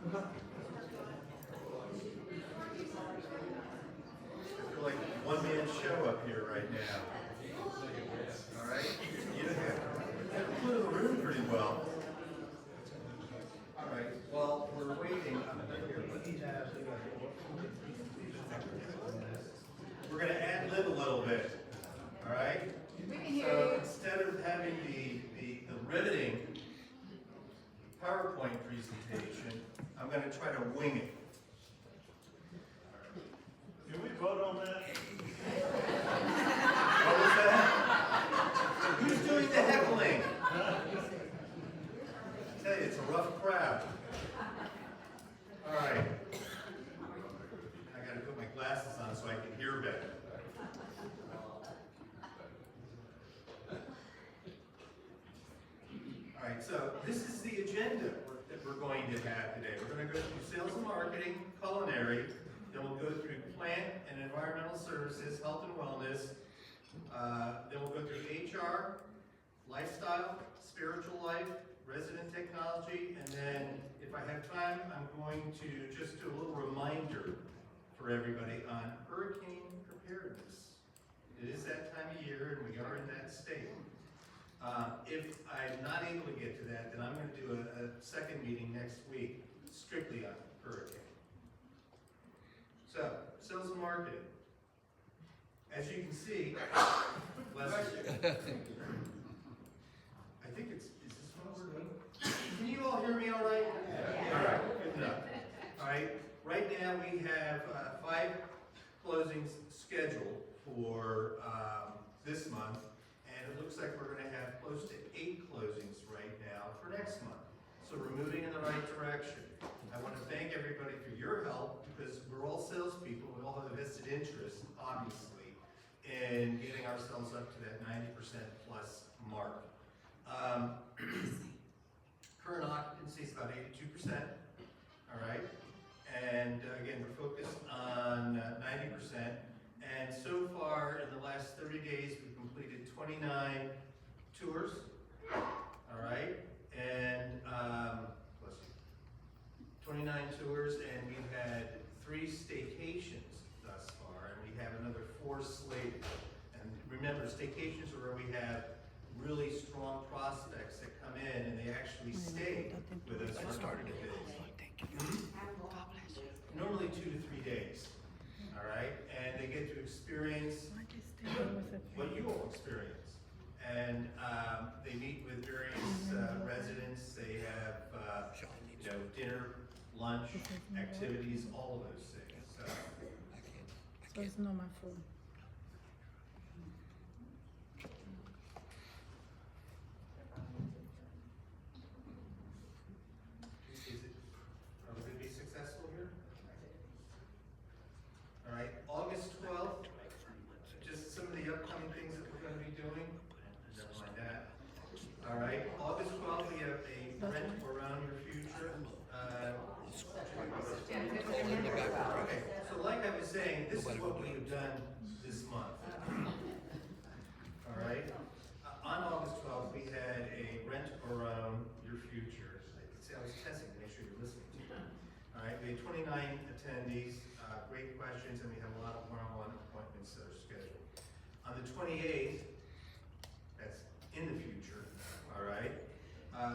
I feel like a one-man show up here right now. All right? You have flew the room pretty well. All right, well, we're waiting. We're going to ad-lib a little bit. All right? We can hear So you. instead of having the riveting PowerPoint presentation, I'm going to try to wing it. Can we vote on that? What was that? Who's doing the heckling? I tell you, it's a rough crowd. All right. I got to put my glasses on so I can hear better. All right, so this is the agenda that we're going to have today. We're going to go through sales and marketing, culinary, then we'll go through plant and environmental services, health and wellness, then we'll go through HR, lifestyle, spiritual life, resident technology, and then if I have time, I'm going to just do a little reminder for everybody on hurricane preparedness. It is that time of year and we are in that state. If I'm not able to get to that, then I'm going to do a second meeting next week, strictly on hurricane. So, sales and marketing. As you can see, bless you. I think it's, is this what we're doing? Can you all hear me all right? Yeah. All right, good enough. All right, right now we have 5 closings scheduled for this month. And it looks like we're going to have close to 8 closings right now for next month. So we're moving in the right direction. I want to thank everybody for your help because we're all salespeople. We all have a vested interest, obviously, in getting ourselves up to that 90% plus mark. Current occupancy is about 82%. All right. And again, we're focused on 90%. And so far, in the last 30 days, we've completed 29 tours, all right? And, bless you, 29 tours, and we've had 3 staycations thus far, and we have another 4 slated. And remember, staycations are where we have really strong prospects that come in and they actually stay with us for a couple of days. Normally 2 to 3 days. All right, and they get to experience what you all experience, and they meet with various residents. They have dinner, lunch, activities, all of those things. So it's not my phone. Are we going to be successful here? All right, August 12th, just some of the upcoming things that we're going to be doing. Never mind that. All right, August 12th, we have a rent around your future. Okay, so like I was saying, this is what we have done this month. All right, on August 12th, we had a rent around your future. See, I was testing to make sure you're listening to me. All right, we had 29 attendees. Great questions, and we have a lot of one-on-one appointments that are scheduled. On the 28th, that's in the future, all right,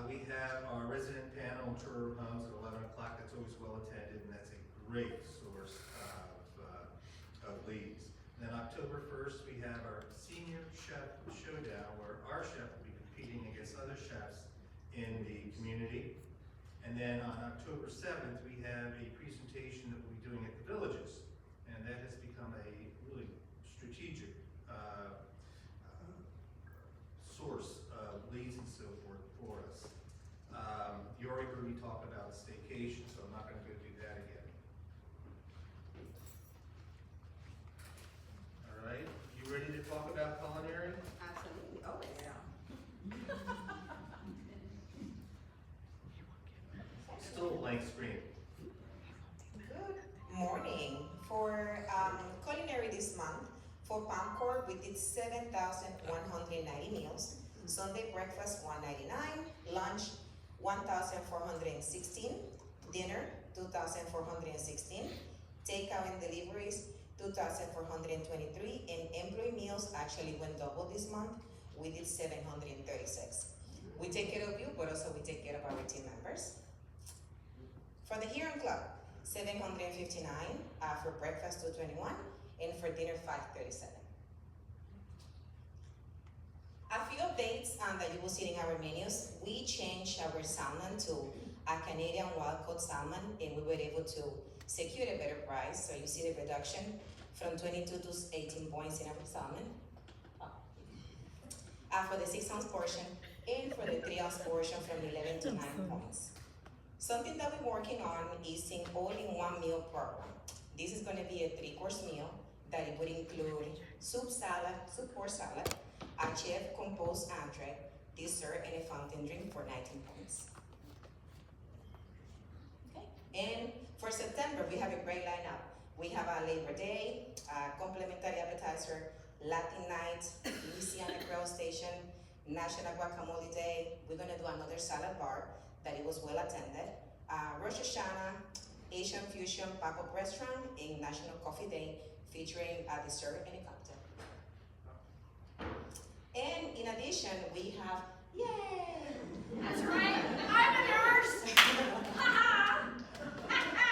we have our resident panel tour of homes at 11 o'clock. That's always well attended, and that's a great source of leads. And then October 1st, we have our senior chef showdown, where our chef will be competing against other chefs in the community. And then on October 7th, we have a presentation that we'll be doing at the Villages. And that has become a really strategic source of leads and so forth for us. You already heard me talk about staycation, so I'm not going to go do that again. All right, you ready to talk about culinary? Absolutely. Oh, yeah. Still a blank screen. Good morning. For culinary this month, for PAMCOR, we did 7,190 meals. Sunday breakfast, $199. Lunch, 1,416. Dinner, 2,416. Takeout and deliveries, 2,423. And employee meals actually went double this month. We did 736. We take care of you, but also we take care of our team members. For the Heron Club, 759. For breakfast, 221. And for dinner, 537. A few updates that you will see in our menus. We changed our salmon to a Canadian wild caught salmon, and we were able to secure a better price. So you see the reduction from 22 to 18 points in our salmon. For the 6 ounce portion, and for the 3 ounce portion from 11 to 9 points. Something that we're working on is an all-in-one meal program. This is going to be a 3-course meal that it would include soup course salad, a chef composed entree, dessert, and a fountain drink for 19 points. Okay. And for September, we have a great lineup. We have a Labor Day, a complimentary appetizer, Latin night, Louisiana Grill Station, National Guacamole Day. We're gonna do another salad bar that it was well attended. Rosh Hashanah, Asian Fusion pop-up restaurant, and National Coffee Day featuring a dessert and a cocktail. And in addition, we have, yay! That's right, I'm a nurse.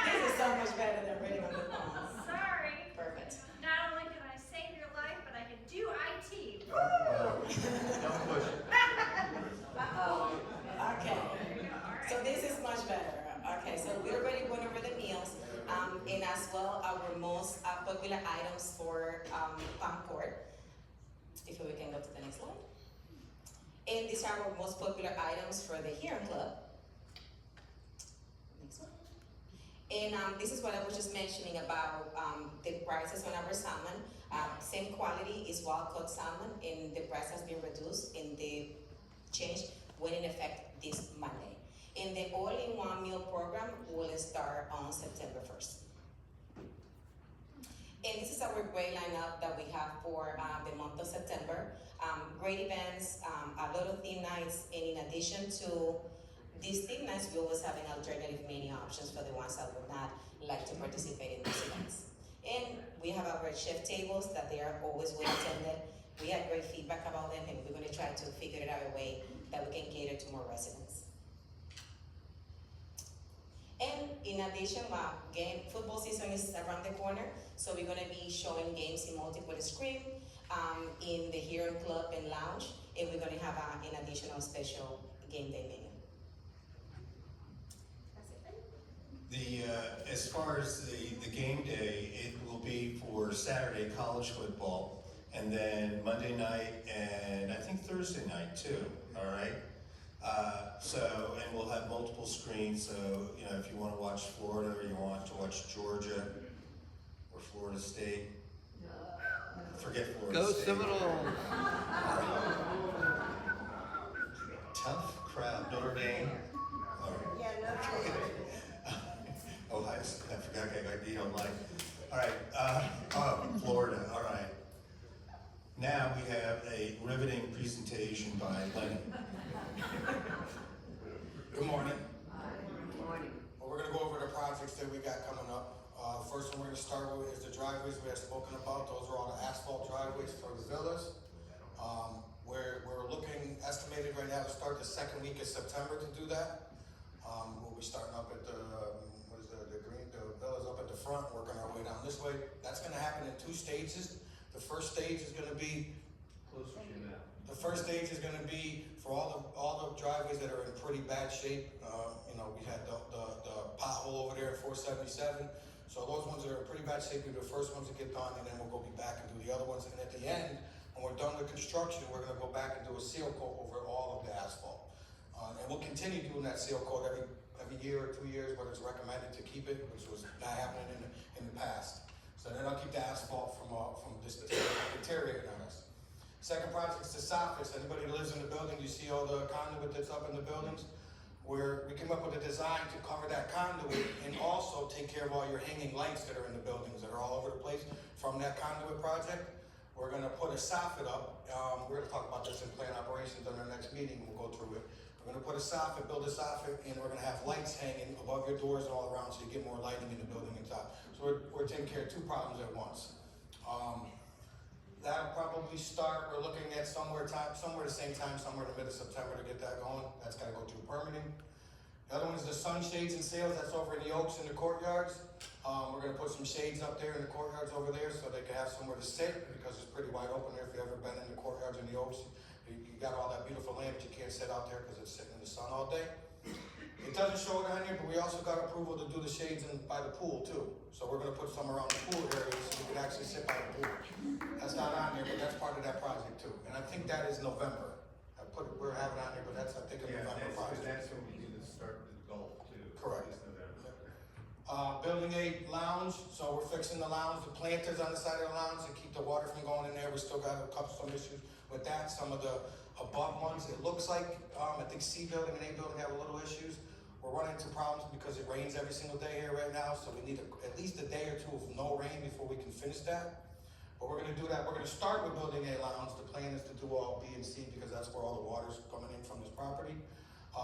This is so much better than reading on the phone. Sorry. Perfect. Not only can I save your life, but I can do IT. Don't push it. Uh-oh. Okay. There you go, all right. So this is much better. Okay, so we already went over the meals, and as well our most popular items for Palm Court. If we can go to the next slide. And these are our most popular items for the Heron Club. Next one. And this is what I was just mentioning about the prices on our salmon. Same quality is wild caught salmon, and the price has been reduced, and the change went in effect this Monday. And the all-in-one meal program will start on September 1st. And this is our great lineup that we have for the month of September. Great events, a lot of theme nights, and in addition to these theme nights, we always have an alternative menu options for the ones that would not like to participate in these events. And we have our chef tables that they are always well attended. We had great feedback about them, and we're going to try to figure it out a way that we can cater to more residents. And in addition, football season is around the corner, so we're going to be showing games in multiple screen in the Heron Club and Lounge, and we're going to have an additional special game day menu. As far as the game day, it will be for Saturday college football, and then Monday night, and I think Thursday night too, all right? And we'll have multiple screens, so, you know, if you want to watch Florida, or you want to watch Georgia, or Florida State, forget Florida Go State. Seminoles! Tough crowd, Notre Dame. All right. Yeah, no. Ohio State, I forgot, okay, I got online. All right, Florida, all right. Now we have a riveting presentation by Lenny. Good morning. Well, we're going to go over the projects that we got coming up. First one we're going to start with is the driveways we have spoken about. Those are all the asphalt driveways for the villas. We're looking, estimated right now to start the second week of September to do that. We'll be starting up at the villas up at the front, working our way down this way. That's going to happen in 2 stages. The first stage is going to be The first stage is going to be for all the driveways that are in pretty bad shape. You know, we had the pothole over there at 477. So those ones that are in pretty bad shape will be the first ones to get done, and then we'll go back and do the other ones. And at the end, when we're done with construction, we're going to go back and do a seal coat over all of the asphalt. And we'll continue doing that seal coat every year or 2 years, but it's recommended to keep it, which was not happening in the past. So then I'll keep the asphalt from this deteriorating on us. Second project is the soffits. Anybody that lives in the building, you see all the conduit that's up in the buildings? Where we came up with a design to cover that conduit and also take care of all your hanging lights that are in the buildings that are all over the place from that conduit project. We're gonna put a soffit up. We're gonna talk about this in plant operations on our next meeting. We'll go through it. We're gonna put a soffit, build a soffit, and we're gonna have lights hanging above your doors and all around so you get more lighting in the building inside. So we're taking care of two problems at once. That'll probably start, we're looking at somewhere the same time, somewhere in the middle of September to get that going. That's gotta go through permitting. The other one is the sunshades and sails, that's over in the Oaks in the courtyards. We're gonna put some shades up there in the courtyards over there so they can have somewhere to sit, because it's pretty wide open there. If you've ever been in the courtyards in the Oaks, you got all that beautiful land, but you can't sit out there because it's sitting in the sun all day. It doesn't show it on here, but we also got approval to do the shades by the pool too. So we're gonna put some around the pool area so you can actually sit by the pool. That's not on there, but that's part of that project too. And I think that is November. We're having it on there, but that's, I think, a Yeah, November project. that's when we do the start of the golf too. Correct. This November. Building a lounge, so we're fixing the lounge, the planters on the side of the lounge to keep the water from going in there. We still got some issues with that. Some of the above ones, it looks like, I think C building and A building have a little issues. We're running into problems because it rains every single day here right now, so we need at least a day or two of no rain before we can finish that. But we're gonna do that. We're gonna start with building a lounge. The plan is to do all B and C because that's where all the water's coming in from this property.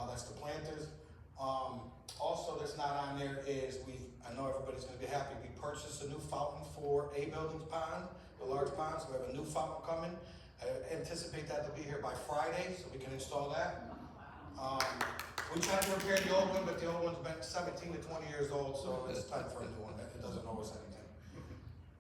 That's the planters. Also that's not on there is I know everybody's gonna be happy, we purchased a new fountain for A building's pond, the large pond, so we have a new fountain coming. I anticipate that to be here by Friday, so we can install that. We tried to repair the old one, but the old one's been 17 to 20 years old, so it's time for a new one. It doesn't owe us anything.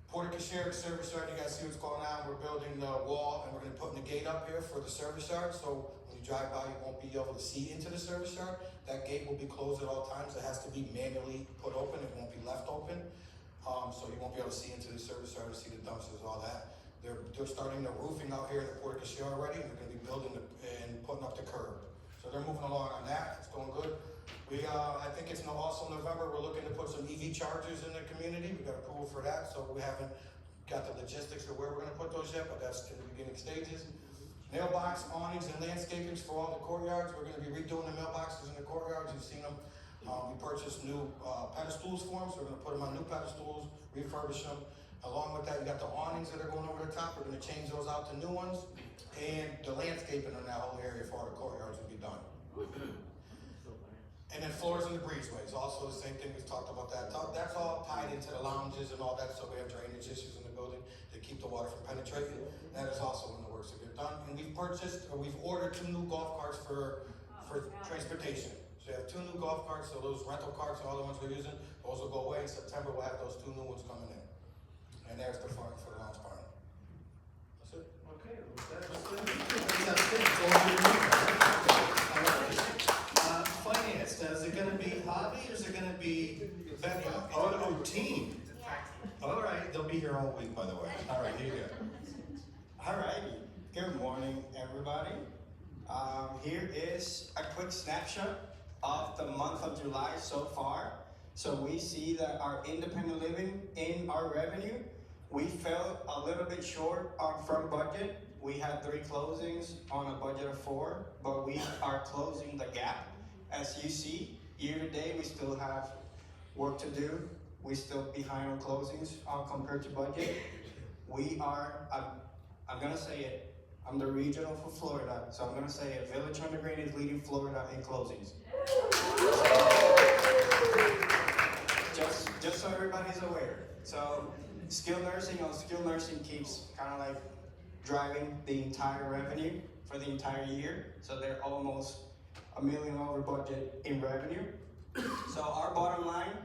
Porta Cachere service yard, you guys see what's going on. We're building the wall and we're gonna put in the gate up here for the service yard, so when you drive by, you won't be able to see into the service yard. That gate will be closed at all times. It has to be manually put open. It won't be left open. So you won't be able to see into the service yard, see the dumpsters, all that. They're starting the roofing out here at the Porta Cachere already, and they're gonna be building and putting up the curb. So they're moving along on that. It's going good. I think it's also November. We're looking to put some EV chargers in the community. We got approval for that, so we haven't got the logistics of where we're gonna put those yet, but that's in the beginning stages. Mailbox, awnings, and landscapings for all the courtyards. We're gonna be redoing the mailboxes in the courtyards. You've seen them. We purchased new pedestals for them, so we're gonna put them on new pedestals, refurbish them. Along with that, you got the awnings that are going over the top. We're gonna change those out to new ones. And the landscaping in that whole area for all the courtyards will be done. And then floors and the breezeways, also the same thing, we've talked about that. That's all tied into the lounges and all that, so we have drainage issues in the building to keep the water from penetrating. That is also in the works to get done. And we've ordered 2 new golf carts for transportation. So we have 2 new golf carts, so those rental carts, all the ones we're using, those will go away in September. We'll have those 2 new ones coming in. And there's the front for the lounge party. That's it. Okay, well, that's it. It's all good. All right. Finance, now is it gonna be Hobby or is it gonna be Becca? Oh, team. All right, they'll be here all week, by the way. All right, here you go. Alrighty, good morning everybody. Here is a quick snapshot of the month of July so far. So we see that our independent living in our revenue, we fell a little bit short from budget. We had 3 closings on a budget of 4, but we are closing the gap. As you see, year to date, we still have work to do. We're still behind on closings compared to budget. We are, I'm gonna say it, I'm the regional for Florida, so I'm gonna say it, Village Underground is leading Florida in closings. Just so everybody's aware. So skilled nursing keeps kind of like driving the entire revenue for the entire year. So they're almost $1 million over budget in revenue. So our bottom line,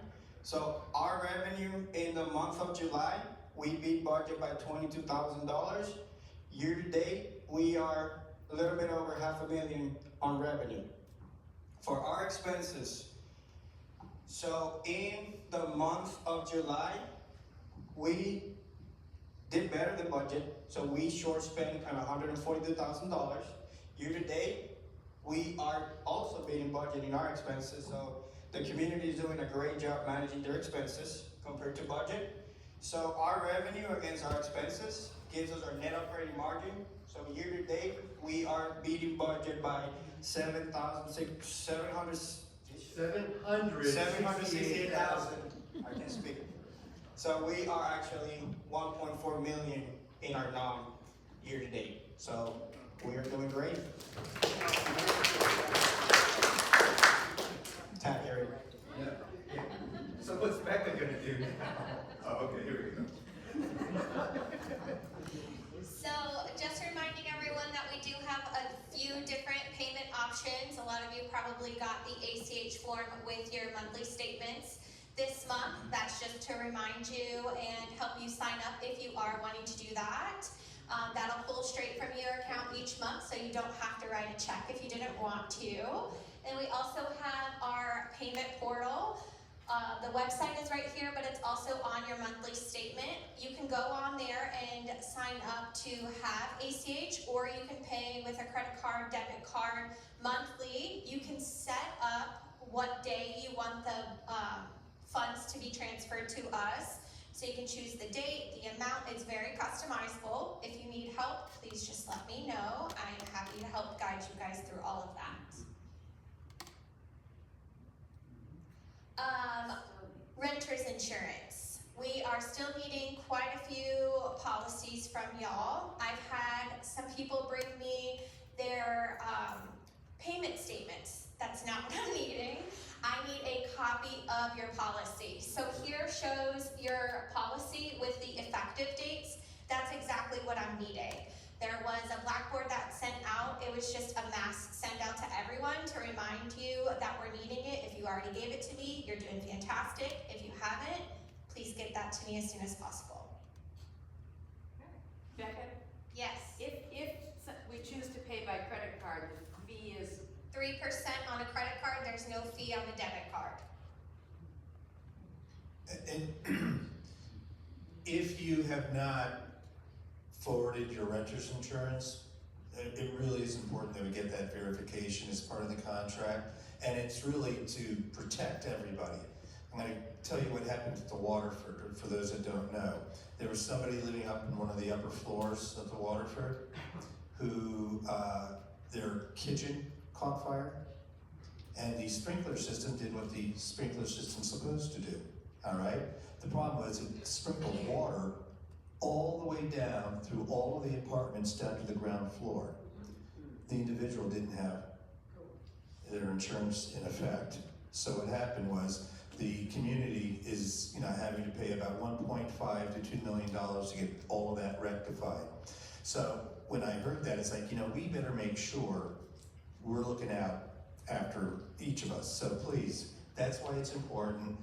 so our revenue in the month of July, we beat budget by $22,000. Year to date, we are a little bit over $500,000 on revenue. For our expenses, so in the month of July, we did better than budget. So we short spent kind of $142,000. Year to date, we are also beating budget in our expenses. So the community is doing a great job managing their expenses compared to budget. So our revenue against our expenses gives us our net operating margin. So year to date, we are beating budget by $768,000. I can speak. So we are actually 1.4 million in our non year to date. So we are doing great. Tap area. Yeah. So what's Becca gonna do now? Oh, okay, here we go. So just reminding everyone that we do have a few different payment options. A lot of you probably got the ACH form with your monthly statements this month. That's just to remind you and help you sign up if you are wanting to do that. That'll pull straight from your account each month, so you don't have to write a check if you didn't want to. And we also have our payment portal. The website is right here, but it's also on your monthly statement. You can go on there and sign up to have ACH, or you can pay with a credit card, debit card, monthly. You can set up what day you want the funds to be transferred to us. So you can choose the date, the amount. It's very customizable. If you need help, please just let me know. I'm happy to help guide you guys through all of that. Renter's insurance. We are still needing quite a few policies from y'all. I've had some people bring me their payment statements. That's not what I'm needing. I need a copy of your policy. So here shows your policy with the effective dates. That's exactly what I'm needing. There was a blackboard that sent out. It was just a mass send out to everyone to remind you that we're needing it. If you already gave it to me, you're doing fantastic. If you haven't, please get that to me as soon as possible. Becca, Yes, if we choose to pay by credit card, the fee is 3% on a credit card. There's no fee on the debit card. And if you have not forwarded your renter's insurance, it really is important that we get that verification as part of the contract, and it's really to protect everybody. I'm going to tell you what happened at the Waterford, for those that don't know. There was somebody living up in one of the upper floors of the Waterford who their kitchen caught fire, and the sprinkler system did what the sprinkler system's supposed to do, all right? The problem was it sprinkled water all the way down through all of the apartments down to the ground floor. The individual didn't have their insurance in effect. So what happened was the community is having to pay about $1.5 to $2 million to get all of that rectified. So when I heard that, it's like, we better make sure we're looking out after each of us. So please, that's why it's important.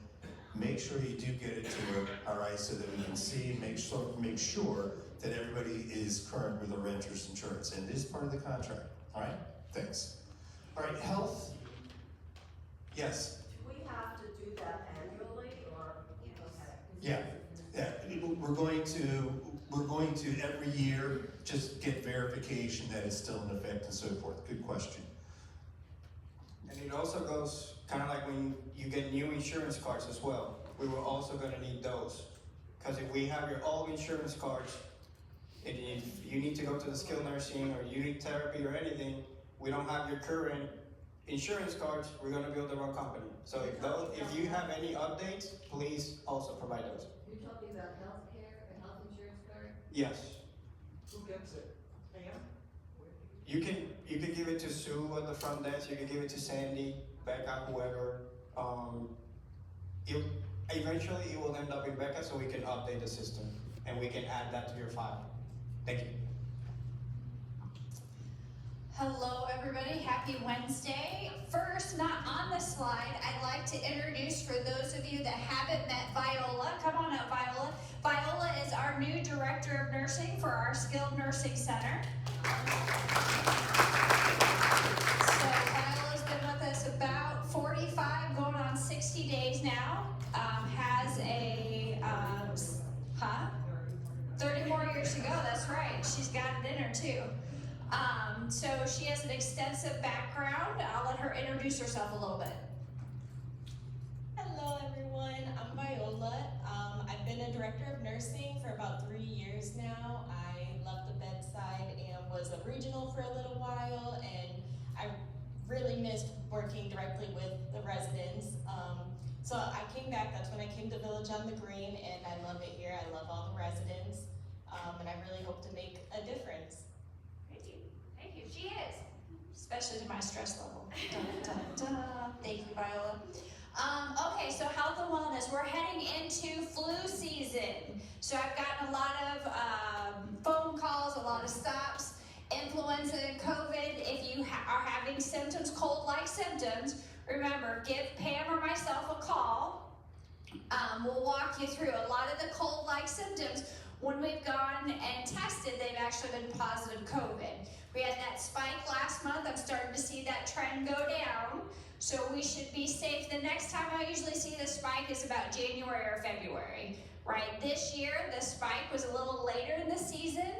Make sure you do get it to her, all right, so that we can see, make sure that everybody is current with the renter's insurance, and it is part of the contract, all right? Thanks. All right, health? Yes? Do we have to do that annually, or? Yeah. We're going to every year just get verification that it's still in effect and so forth. Good question. And it also goes kind of like when you get new insurance cards as well. We were also going to need those. Because if we have your old insurance cards, and if you need to go to the skilled nursing or you need therapy or anything, we don't have your current insurance cards, we're going to build the wrong company. So if you have any updates, please also provide those. You're talking about healthcare, a health insurance card? Yes. Who gets it? Pam? You can give it to Sue at the front desk, you can give it to Sandy, Becca, whoever. Eventually it will end up in Becca, so we can update the system and we can add that to your file. Thank you. Hello everybody, happy Wednesday. First, not on the slide, I'd like to introduce, for those of you that haven't met Viola, come on up Viola. Viola is our new Director of Nursing for our Skilled Nursing Center. So Viola's been with us about 45, going on 60 days now. Has a, 30 more years to go, that's right. She's got it in her too. So she has an extensive background. I'll let her introduce herself a little bit. Hello everyone, I'm Viola. I've been a director of nursing for about 3 years now. I left the bedside and was a regional for a little while, and I really missed working directly with the residents. So I came back, that's when I came to Village on the Green, and I love it here. I love all the residents, and I really hope to make a difference. Thank you. She is. especially to my stress level. Dun, dun, dun. Thank you, Viola. Okay, so health and wellness. We're heading into flu season. So I've gotten a lot of phone calls, a lot of stops. Influenza and COVID. If you are having symptoms, cold-like symptoms, remember, give Pam or myself a call. We'll walk you through a lot of the cold-like symptoms. When we've gone and tested, they've actually been positive COVID. We had that spike last month. I'm starting to see that trend go down. So we should be safe. The next time I usually see the spike is about January or February, right? This year, the spike was a little later in the season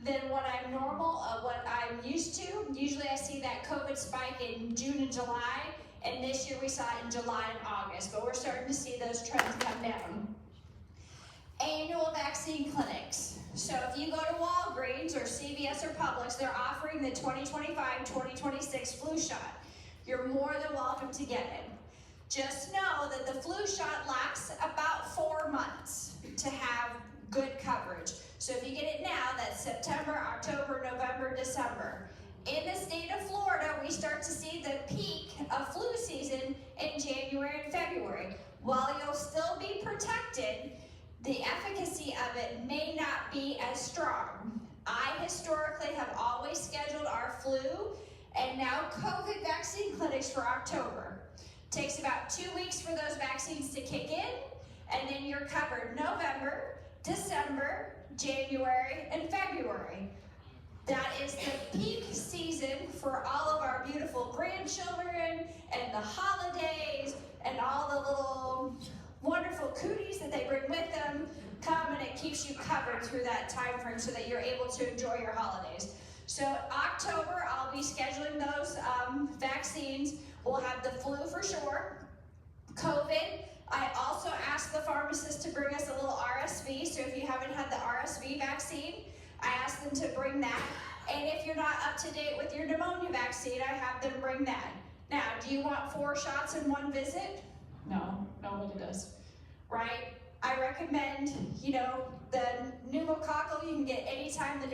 than what I'm used to. Usually I see that COVID spike in June and July, and this year we saw it in July and August, but we're starting to see those trends come down. Annual vaccine clinics. So if you go to Walgreens or CVS or Publix, they're offering the 2025-2026 flu shot. You're more than welcome to get it. Just know that the flu shot lasts about 4 months to have good coverage. So if you get it now, that's September, October, November, December. In the state of Florida, we start to see the peak of flu season in January and February. While you'll still be protected, the efficacy of it may not be as strong. I historically have always scheduled our flu and now COVID vaccine clinics for October. Takes about 2 weeks for those vaccines to kick in, and then you're covered November, December, January, and February. That is the peak season for all of our beautiful grandchildren and the holidays and all the little wonderful cooties that they bring with them come, and it keeps you covered through that time frame so that you're able to enjoy your holidays. So October, I'll be scheduling those vaccines. We'll have the flu for sure. COVID, I also asked the pharmacist to bring us a little RSV, so if you haven't had the RSV vaccine, I asked them to bring that. And if you're not up to date with your pneumonia vaccine, I have them bring that. Now, do you want 4 shots in one visit? No, nobody does, right? I recommend, the pneumococcal you can get anytime, the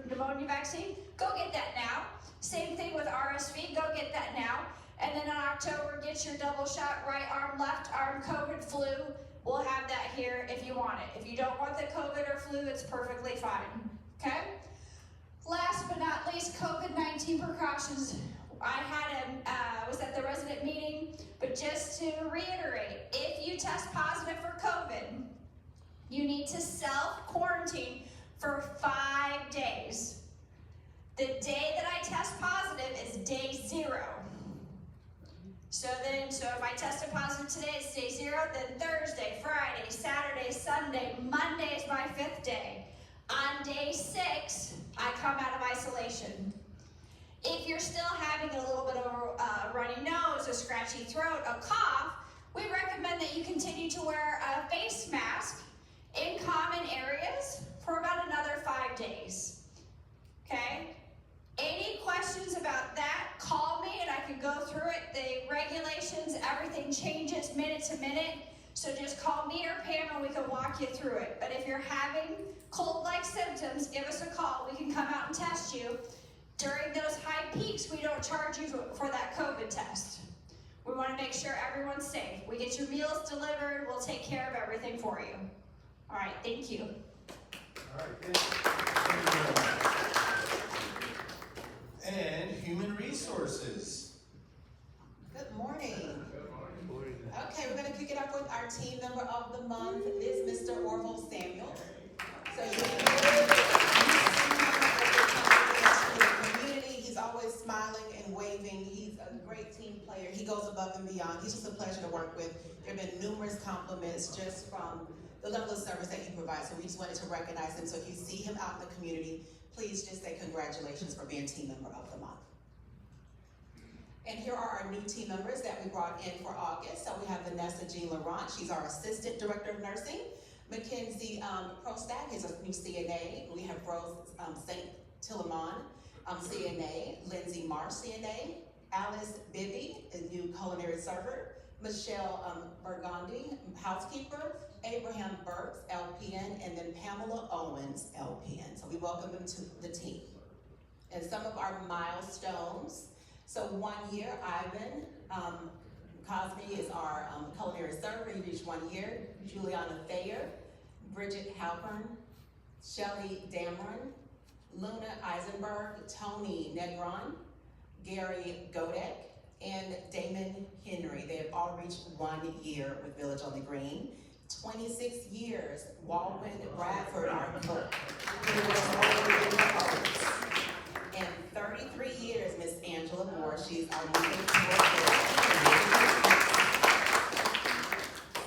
pneumonia vaccine, go get that now. Same thing with RSV, go get that now. And then in October, get your double shot, right arm, left arm, COVID, flu. We'll have that here if you want it. If you don't want the COVID or flu, it's perfectly fine, okay? Last but not least, COVID-19 precautions. I was at the resident meeting, but just to reiterate, if you test positive for COVID, you need to self-quarantine for 5 days. The day that I test positive is day 0. So if I tested positive today, it's day 0, then Thursday, Friday, Saturday, Sunday, Monday is my 5th day. On day 6, I come out of isolation. If you're still having a little bit of a runny nose, a scratchy throat, a cough, we recommend that you continue to wear a face mask in common areas for about another 5 days, okay? Any questions about that, call me and I can go through it. The regulations, everything changes minute to minute, so just call me or Pam and we can walk you through it. But if you're having cold-like symptoms, give us a call. We can come out and test you. During those high peaks, we don't charge you for that COVID test. We want to make sure everyone's safe. We get your meals delivered. We'll take care of everything for you. All right, thank you. All right, good. Thank you very much. And human resources. Good morning. Okay, we're going to kick it off with our team member of the month is Mr. Orville Samuel. So he's always smiling and waving. He's a great team player. He goes above and beyond. He's just a pleasure to work with. There have been numerous compliments just from the level of service that he provides. So we just wanted to recognize him. So if you see him out in the community, please just say congratulations for being team member of the month. And here are our new team members that we brought in for August. So we have Vanessa Jean Laurent. She's our Assistant Director of Nursing. Mackenzie Prostak is a new CNA. We have Rose St. Tillamon, CNA. Lindsay Marsh, CNA. Alice Bibby, a new culinary server. Michelle Burgundy, housekeeper. Abraham Burks, LPN. And then Pamela Owens, LPN. So we welcome them to the team. and some of our milestones. So 1 year, Ivan Cosme is our culinary server. He reached 1 year. Juliana Thayer, Bridget Halpern, Shelley Dameron, Luna Eisenberg, Tony Negron, Gary Godek, and Damon Henry. They have all reached 1 year with Village on the Green. 26 years, Walwyn Bradford, our cook, who was already in the host. And 33 years, Miss Angela Moore, she's our new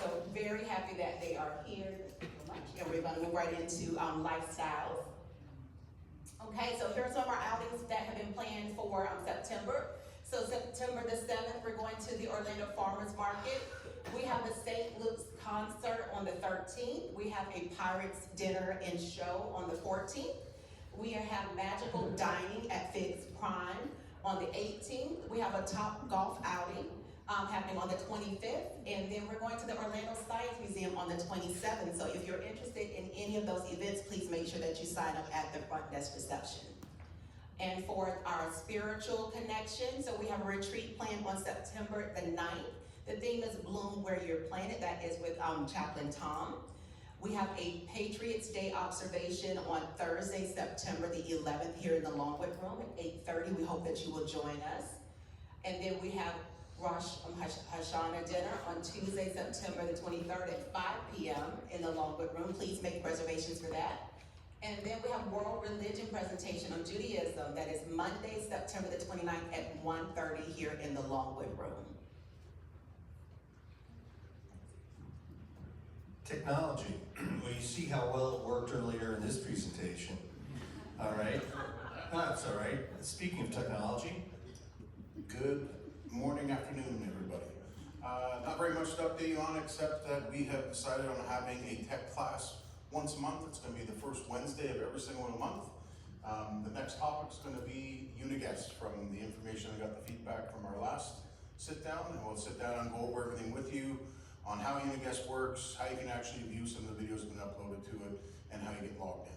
So very happy that they are here. Thank you so much. And we're gonna move right into lifestyles. Okay, so here's some of our outings that have been planned for September. So September the 7th, we're going to the Orlando Farmers Market. We have the St. Luke's concert on the 13th. We have a Pirates dinner and show on the 14th. We have magical dining at Figs Prime on the 18th. We have a Top Golf outing happening on the 25th. And then we're going to the Orlando Science Museum on the 27th. So if you're interested in any of those events, please make sure that you sign up at the front desk reception. And for our spiritual connection, so we have a retreat planned on September the 9th. The theme is Bloom Where You're Planted. That is with Chaplain Tom. We have a Patriots Day observation on Thursday, September the 11th here in the Longwood Room at 8:30. We hope that you will join us. And then we have Rosh Hashanah dinner on Tuesday, September the 23rd at 5 p.m. in the Longwood Room. Please make reservations for that. And then we have World Religion presentation on Judaism. That is Monday, September the 29th at 1:30 here in the Longwood Room. Technology. Well, you see how well it worked earlier in this presentation. All right. That's all right. Speaking of technology. Good morning, afternoon, everybody. Not very much to update on except that we have decided on having a tech class once a month. It's going to be the first Wednesday of every single month. The next topic is going to be Uniguest. From the information I got the feedback from our last sit down, and we'll sit down and go over everything with you on how Uniguest works, how you can actually view some of the videos that have been uploaded to it, and how you get logged in.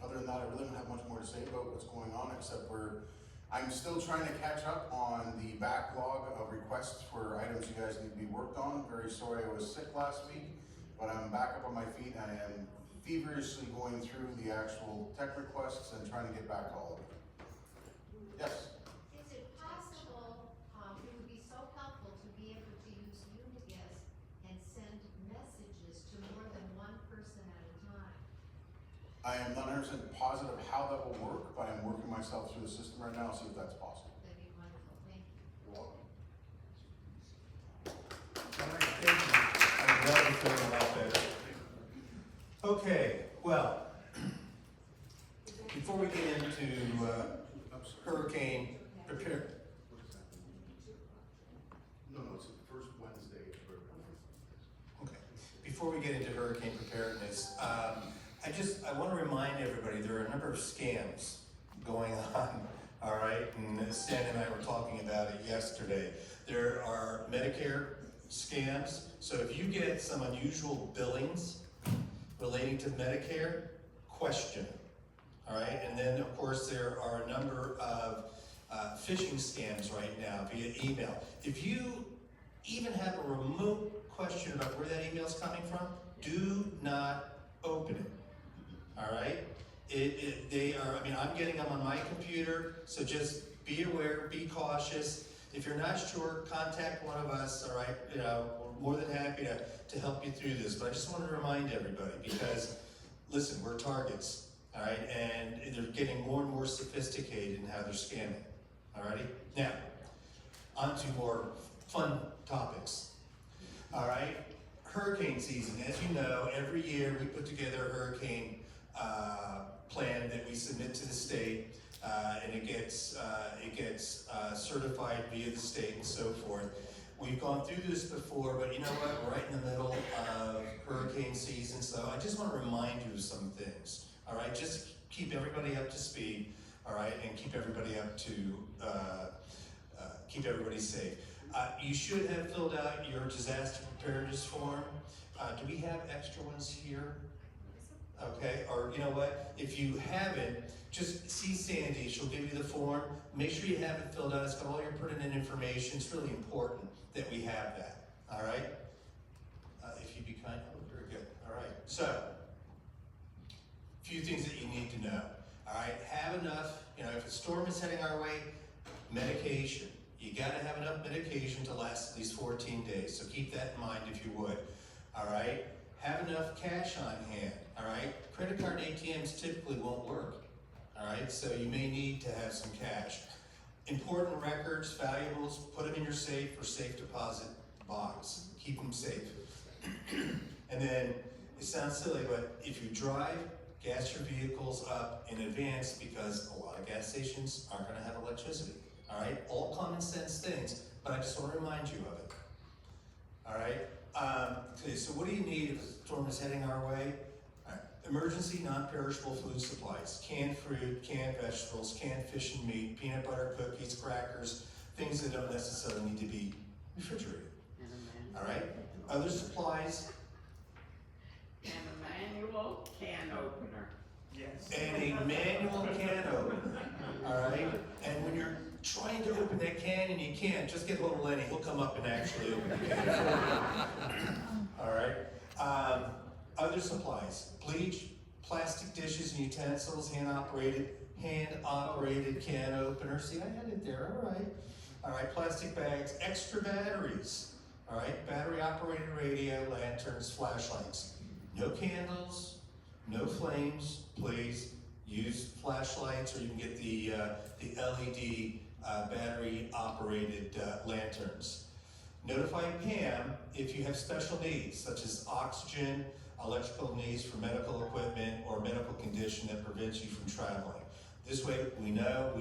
Other than that, I really don't have much more to say about what's going on, except I'm still trying to catch up on the backlog of requests for items you guys need to be worked on. Very sorry I was sick last week, but I'm back up on my feet. I am feverishly going through the actual tech requests and trying to get back to all of them. Yes? Is it possible, it would be so helpful to be able to use Uniguest and send messages to more than one person at a time? I am not 100% positive how that will work, but I'm working myself through the system right now to see if that's possible. That'd be wonderful, thank you. You're welcome. All right, thank you. I'm glad you're feeling a lot better. Okay, well, before we get into hurricane prepare. No, it's the first Wednesday. Okay, before we get into hurricane preparedness, I want to remind everybody there are a number of scams going on, all right? And Stan and I were talking about it yesterday. There are Medicare scams. So if you get some unusual billings relating to Medicare, question, all right? And then, of course, there are a number of phishing scams right now via email. If you even have a remote question about where that email is coming from, do not open it. All right, I'm getting them on my computer, so just be aware, be cautious. If you're not sure, contact one of us, all right? We're more than happy to help you through this, but I just want to remind everybody because, listen, we're targets, all right? And they're getting more and more sophisticated in how they're scamming, all righty? Now, on to more fun topics, all right? Hurricane season, as you know, every year we put together a hurricane plan that we submit to the state, and it gets certified via the state and so forth. We've gone through this before, but you know what? We're right in the middle of hurricane season, so I just want to remind you of some things. All right, just keep everybody up to speed. All right, and keep everybody up to keep everybody safe. You should have filled out your disaster preparedness form. Do we have extra ones here? okay? Or you know what, if you haven't, just see Sandy, she'll give you the form. Make sure you have it filled out, it's got all your pertinent information. It's really important that we have that, all right? If you'd be kind, oh, very good, all right. So, a few things that you need to know, all right? Have enough, you know, if a storm is heading our way, medication. You gotta have enough medication to last at least 14 days, so keep that in mind if you would, all right? Have enough cash on hand, all right? Credit card ATMs typically won't work, all right? So you may need to have some cash. Important records, valuables, put them in your safe or safe deposit box. Keep them safe. And then, it sounds silly, but if you drive, gas your vehicles up in advance because a lot of gas stations aren't gonna have electricity, all right? All common sense things, but I just wanna remind you of it, all right? Okay, so what do you need if a storm is heading our way? All right. Emergency non-perishable food supplies, canned fruit, canned vegetables, canned fish and meat, peanut butter, cookies, crackers, things that don't necessarily need to be refrigerated, all right? Other supplies, And a manual can opener. Yes. and a manual can opener, all right? And when you're trying to open that can and you can't, just get little Lenny, he'll come up and actually open the can for you. All right? Other supplies, bleach, plastic dishes and utensils, hand-operated can opener. See, I had it there, all right. All right, plastic bags, extra batteries, all right? Battery-operated radio, lanterns, flashlights. No candles, no flames, please. Use flashlights, or you can get the LED battery-operated lanterns. Notify Pam if you have special needs, such as oxygen, electrical needs for medical equipment, or medical condition that prevents you from traveling. This way, we know,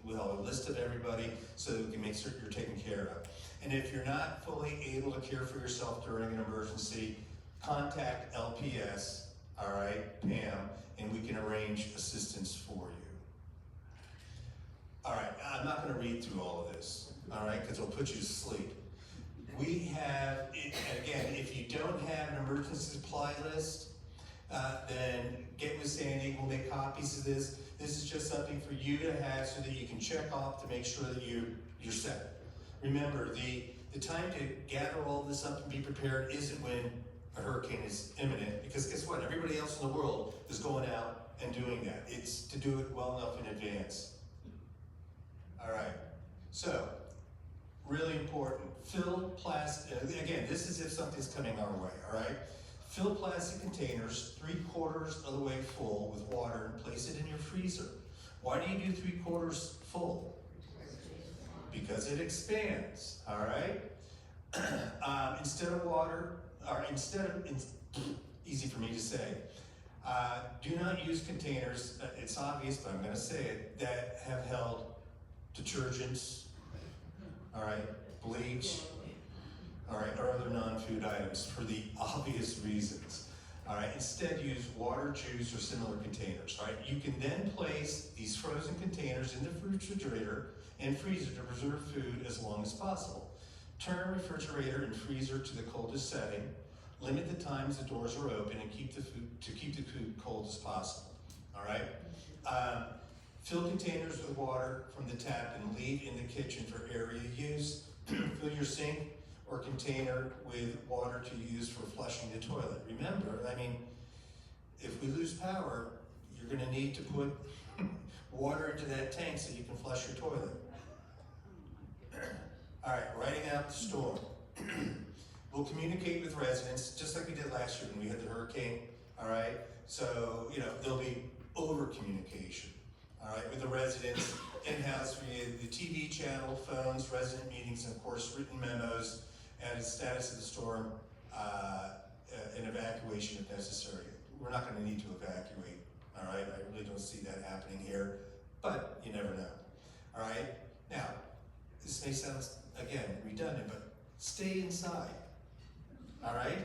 we'll have a list of everybody so that we can make certain you're taken care of. And if you're not fully able to care for yourself during an emergency, contact LPS, all right, Pam, and we can arrange assistance for you. All right, I'm not gonna read through all of this, all right, because it'll put you to sleep. We have, and again, if you don't have an emergency supply list, then get with Sandy, we'll make copies of this. This is just something for you to have so that you can check off to make sure that you're set. Remember, the time to gather all this up and be prepared isn't when a hurricane is imminent, because guess what? Everybody else in the world is going out and doing that. It's to do it well enough in advance. All right, so, really important, fill plastic, again, this is if something's coming our way, all right? Fill plastic containers 3/4 of the way full with water and place it in your freezer. Why do you do 3/4 full? Because it expands, all right? Instead of water, or easy for me to say, do not use containers, it's obvious, but I'm gonna say it, that have held detergents, all right, bleach, all right, or other non-food items for the obvious reasons. All right, instead use water, juice, or similar containers. All right, you can then place these frozen containers in the refrigerator and freezer to preserve food as long as possible. Turn refrigerator and freezer to the coldest setting. Limit the times the doors are open and keep the food cold as possible. All right. Fill containers with water from the tap and leave in the kitchen for area use. Fill your sink or container with water to use for flushing the toilet. Remember, I mean, if we lose power, you're gonna need to put water into that tank so you can flush your toilet. All right, writing out the storm. We'll communicate with residents, just like we did last year when we had the hurricane, all right? So, you know, there'll be over communication, all right, with the residents, in-house via the TV channel, phones, resident meetings, and of course, written memos, and the status of the storm, and evacuation if necessary. We're not gonna need to evacuate, all right? I really don't see that happening here, but you never know, all right? Now, this may sound, again, redundant, but stay inside, all right?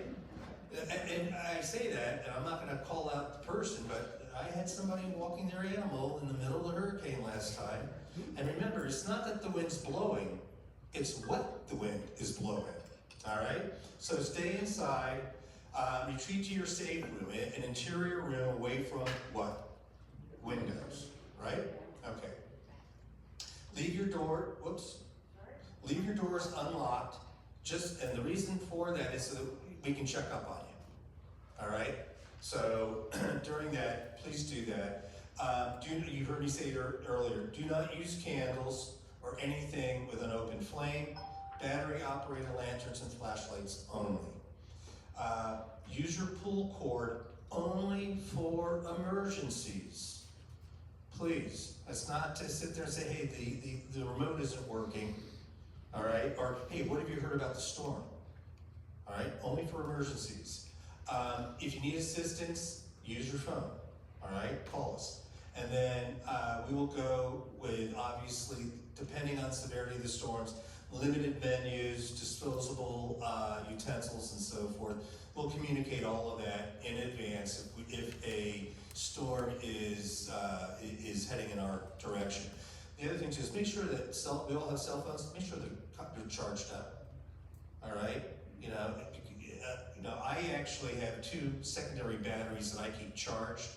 And I say that, and I'm not gonna call out the person, but I had somebody walking their animal in the middle of the hurricane last time. And remember, it's not that the wind's blowing, it's what the wind is blowing, all right? So stay inside. Retreat to your safe room, an interior room away from what? Windows, right? Okay. Leave your doors unlocked, and the reason for that is so that we can check up on you, all right? So during that, please do that. You heard me say earlier, do not use candles or anything with an open flame, battery-operated lanterns and flashlights only. Use your pull cord only for emergencies. Please, that's not to sit there and say, hey, the remote isn't working, all right? Or, hey, what have you heard about the storm? All right, only for emergencies. If you need assistance, use your phone, all right? Call us. And then we will go with, obviously, depending on severity of the storms, limited menus, disposable utensils, and so forth. We'll communicate all of that in advance if a storm is heading in our direction. The other thing too is make sure that we all have cell phones. Make sure they're charged up. All right. You know, I actually have 2 secondary batteries that I keep charged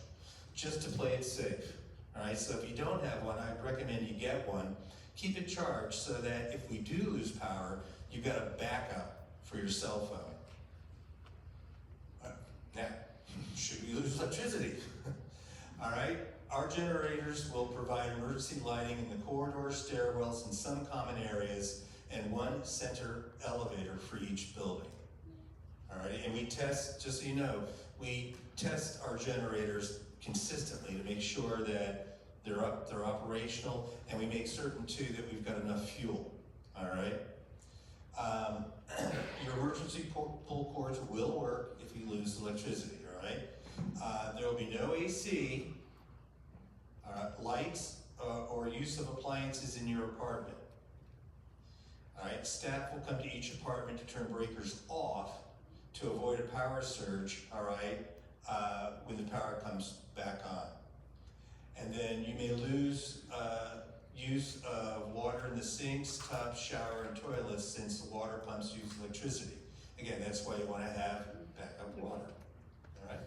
just to play it safe. All right. So if you don't have one, I'd recommend you get one. Keep it charged so that if we do lose power, you've got a backup for your cell phone. Now, should we lose electricity? All right, our generators will provide emergency lighting in the corridors, stairwells, and some common areas, and 1 center elevator for each building. All right, and we test, just so you know, we test our generators consistently to make sure that they're operational, and we make certain too that we've got enough fuel. All right. Your emergency pull cords will work if you lose electricity. All right. There will be no AC, lights, or use of appliances in your apartment. All right. Staff will come to each apartment to turn breakers off to avoid a power surge. All right. When the power comes back on. And then you may lose use of water in the sinks, tubs, shower, and toilets since the water pumps use electricity. Again, that's why you want to have backup water. All right?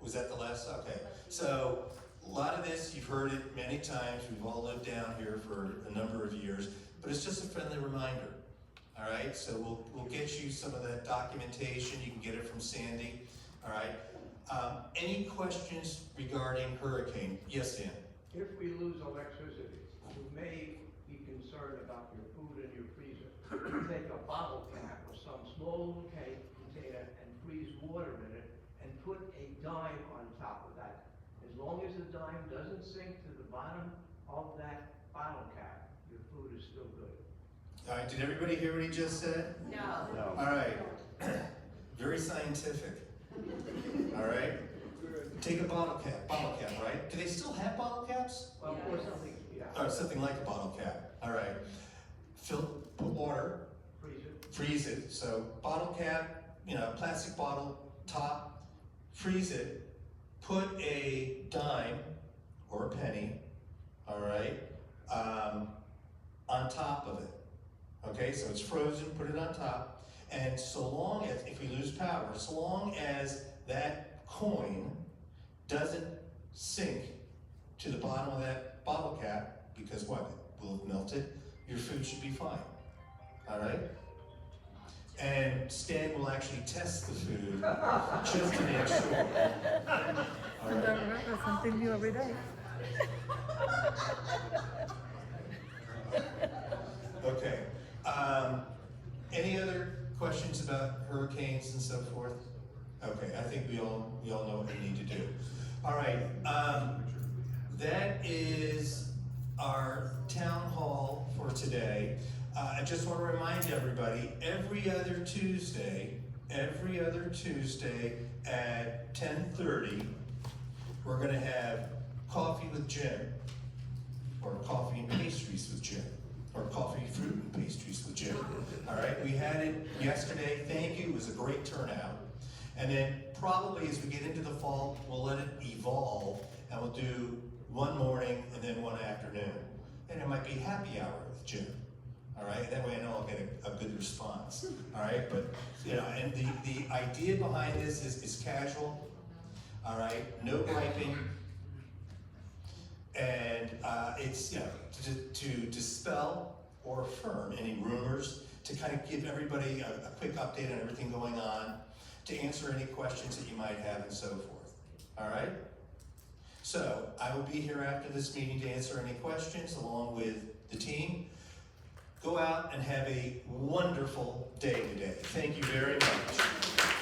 Was that the last? Okay. So a lot of this, you've heard it many times. We've all lived down here for a number of years, but it's just a friendly reminder. All right? So we'll get you some of that documentation. You can get it from Sandy. All right? Any questions regarding hurricane? Yes, Dan? If we lose electricity, you may be concerned about your food in your freezer. Take a bottle cap or some small little container and freeze water in it and put a dime on top of that. As long as the dime doesn't sink to the bottom of that bottle cap, your food is still good. All right, did everybody hear what he just said? No. All right. Very scientific. All right. Take a bottle cap, right? Do they still have bottle caps? Well, of course, something, yeah. Or something like a bottle cap. All right. Put water, freeze it. So bottle cap, plastic bottle, top, freeze it. Put a dime or a penny, all right, on top of it. Okay, so it's frozen, put it on top. And so long as, if we lose power, so long as that coin doesn't sink to the bottom of that bottle cap, because what? It will have melted, your food should be fine. All right? And Stan will actually test the food just to make sure. All right? That's something new every day. Okay. Any other questions about hurricanes and so forth? Okay, I think we all know what we need to do. All right, that is our town hall for today. I just want to remind everybody, every other Tuesday at 10:30, we're going to have coffee with Jim, or coffee and pastries with Jim, or coffee, fruit, and pastries with Jim. All right, we had it yesterday. Thank you. It was a great turnout. And then probably as we get into the fall, we'll let it evolve, and we'll do one morning and then one afternoon. And it might be happy hour with Jim. all right? That way I know I'll get a good response, all right? But, you know, and the idea behind this is casual, all right? No griping. And it's, you know, to dispel or affirm any rumors, to kind of give everybody a quick update on everything going on, to answer any questions that you might have and so forth, all right? So I will be here after this meeting to answer any questions along with the team. Go out and have a wonderful day today. Thank you very much.